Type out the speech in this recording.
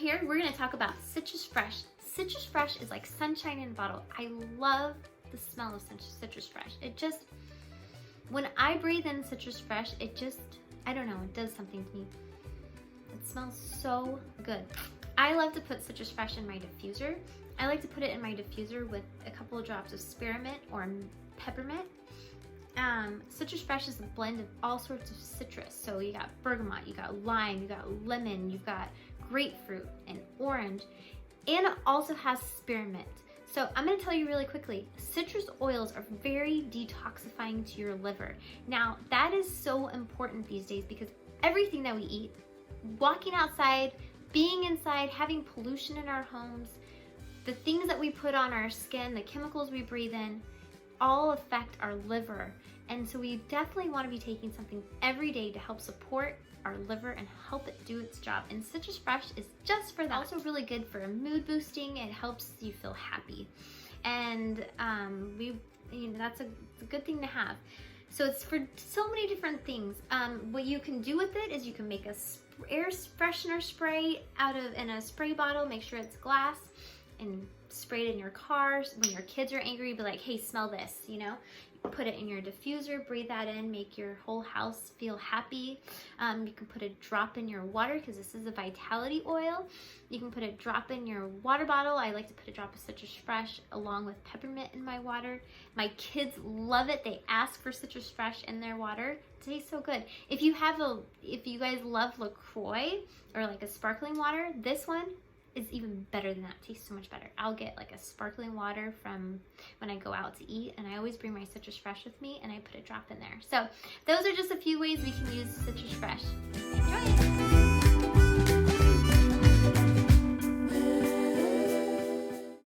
here, we're gonna talk about Citrus Fresh. Citrus Fresh is like sunshine in a bottle. I love the smell of Citrus Fresh. It just, when I breathe in Citrus Fresh, it just, I don't know, it does something to me. It smells so good. I love to put Citrus Fresh in my diffuser. I like to put it in my diffuser with a couple of drops of spearmint or peppermint. Citrus Fresh is a blend of all sorts of citrus. So you got bergamot, you got lime, you got lemon, you've got grapefruit and orange, and it also has spearmint. So I'm gonna tell you really quickly, citrus oils are very detoxifying to your liver. Now that is so important these days because everything that we eat, walking outside, being inside, having pollution in our homes, the things that we put on our skin, the chemicals we breathe in, all affect our liver. And so we definitely want to be taking something every day to help support our liver and help it do its job. And Citrus Fresh is just for that. Also really good for mood boosting. It helps you feel happy. And that's a good thing to have. So it's for so many different things. What you can do with it is you can make a air freshener spray in a spray bottle. Make sure it's glass, and spray it in your car. When your kids are angry, be like, hey, smell this, you know? Put it in your diffuser, breathe that in, make your whole house feel happy. You can put a drop in your water because this is a vitality oil. You can put a drop in your water bottle. I like to put a drop of Citrus Fresh along with peppermint in my water. My kids love it. They ask for Citrus Fresh in their water. It tastes so good. If you guys love LaCroix or like a sparkling water, this one is even better than that. It tastes so much better. I'll get like a sparkling water from when I go out to eat, and I always bring my Citrus Fresh with me and I put a drop in there. So those are just a few ways we can use Citrus Fresh. Enjoy it!